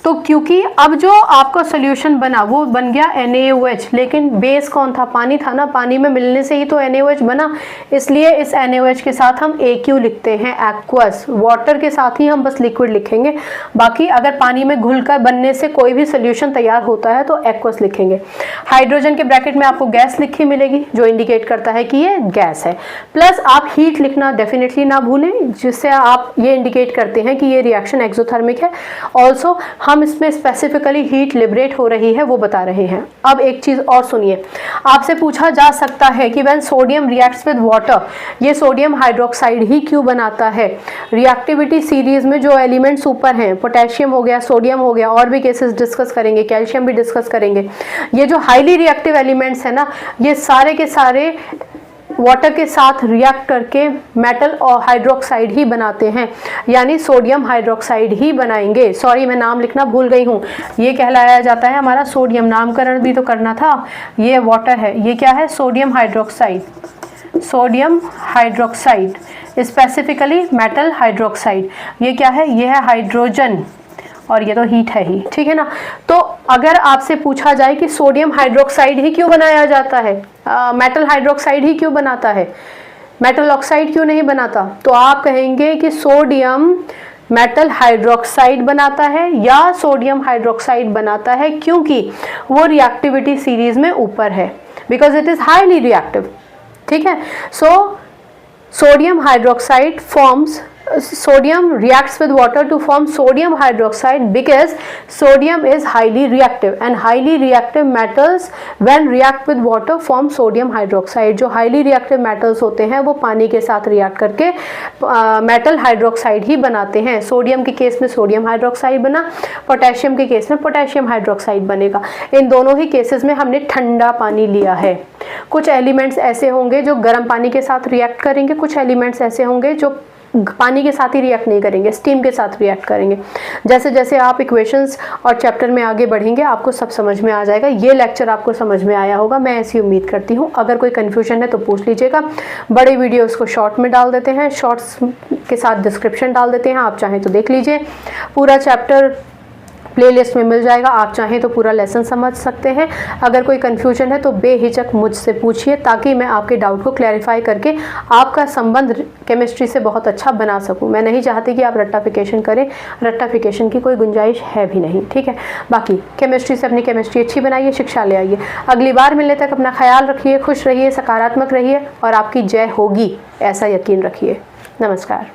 तो क्योंकि अब जो आपका सोल्यूशन बना वो बन गया NaOH, लेकिन बेस कौन था? पानी था ना, पानी में मिलने से ही तो NaOH बना, इसलिए इस NaOH के साथ हम AQ लिखते हैं, एक्वस। वाटर के साथ ही हम बस लिक्विड लिखेंगे, बाकी अगर पानी में घुलकर बनने से कोई भी सोल्यूशन तैयार होता है तो एक्वस लिखेंगे। हाइड्रोजन के ब्रैकेट में आपको गैस लिखी मिलेगी जो इंडिकेट करता है कि ये गैस है। प्लस आप हीट लिखना डेफिनेटली ना भूलें, जिससे आप ये इंडिकेट करते हैं कि ये रिएक्शन एक्सोथर्मिक है। ऑल्सो हम इसमें स्पेसिफिकली हीट लिबरेट हो रही है वो बता रहे हैं। अब एक चीज़ और सुनिए, आपसे पूछा जा सकता है कि when sodium reacts with water, ये सोडियम हाइड्रोक्साइड ही क्यों बनाता है? रिएक्टिविटी सीरीज में जो एलिमेंट्स ऊपर हैं, पोटेशियम हो गया, सोडियम हो गया, और भी केसेस डिस्कस करेंगे, कैल्शियम भी डिस्कस करेंगे। ये जो हाईली रिएक्टिव एलिमेंट्स है ना, ये सारे के सारे वाटर के साथ रिएक्ट करके मेटल और हाइड्रोक्साइड ही बनाते हैं, यानी सोडियम हाइड्रोक्साइड ही बनाएंगे। सॉरी, मैं नाम लिखना भूल गई हूँ। ये कहलाया जाता है हमारा सोडियम, नामकरण भी तो करना था। ये वाटर है, ये क्या है? Sodium hydroxide. Sodium hydroxide specifically metal hydroxide. ये क्या है? ये है हाइड्रोजन, और ये तो हीट है ही, ठीक है ना। तो अगर आपसे पूछा जाए कि सोडियम हाइड्रोक्साइड ही क्यों बनाया जाता है, मेटल हाइड्रोक्साइड ही क्यों बनाता है, मेटल ऑक्साइड क्यों नहीं बनाता, तो आप कहेंगे कि सोडियम मेटल हाइड्रोक्साइड बनाता है या सोडियम हाइड्रोक्साइड बनाता है, क्योंकि वो रिएक्टिविटी सीरीज में ऊपर है, because it is highly reactive, ठीक है। So sodium hydroxide forms, sodium reacts with water to form sodium hydroxide because sodium is highly reactive, and highly reactive metals when react with water form sodium hydroxide। जो highly reactive metals होते हैं वो पानी के साथ react करके metal hydroxide ही बनाते हैं। सोडियम के केस में सोडियम हाइड्रोक्साइड बना, पोटेशियम के केस में पोटेशियम हाइड्रोक्साइड बनेगा। इन दोनों ही केसेस में हमने ठंडा पानी लिया है। कुछ एलिमेंट्स ऐसे होंगे जो गर्म पानी के साथ रिएक्ट करेंगे, कुछ एलिमेंट्स ऐसे होंगे जो पानी के साथ ही रिएक्ट नहीं करेंगे, स्टीम के साथ रिएक्ट करेंगे। जैसे जैसे आप इक्वेशंस और चैप्टर में आगे बढ़ेंगे आपको सब समझ में आ जाएगा। ये लेक्चर आपको समझ में आया होगा, मैं ऐसी उम्मीद करती हूँ। अगर कोई कन्फ्यूजन है तो पूछ लीजिएगा। बड़े वीडियोस को शॉर्ट में डाल देते हैं, शॉर्ट्स के साथ डिस्क्रिप्शन डाल देते हैं, आप चाहें तो देख लीजिए। पूरा चैप्टर प्लेलिस्ट में मिल जाएगा, आप चाहें तो पूरा लेसन समझ सकते हैं। अगर कोई कन्फ्यूजन है तो बेहिचक मुझसे पूछिए, ताकि मैं आपके डाउट को क्लैरिफाई करके आपका संबंध केमिस्ट्री से बहुत अच्छा बना सकूं। मैं नहीं चाहती कि आप रट्टाफिकेशन करें, रट्टाफिकेशन की कोई गुंजाइश है भी नहीं, ठीक है। बाकी केमिस्ट्री से अपनी केमिस्ट्री अच्छी बनाइए, शिक्षा ले आइए। अगली बार मिलने तक अपना ख्याल रखिए, खुश रहिए, सकारात्मक रहिए, और आपकी जय होगी ऐसा यकीन रखिए। नमस्कार।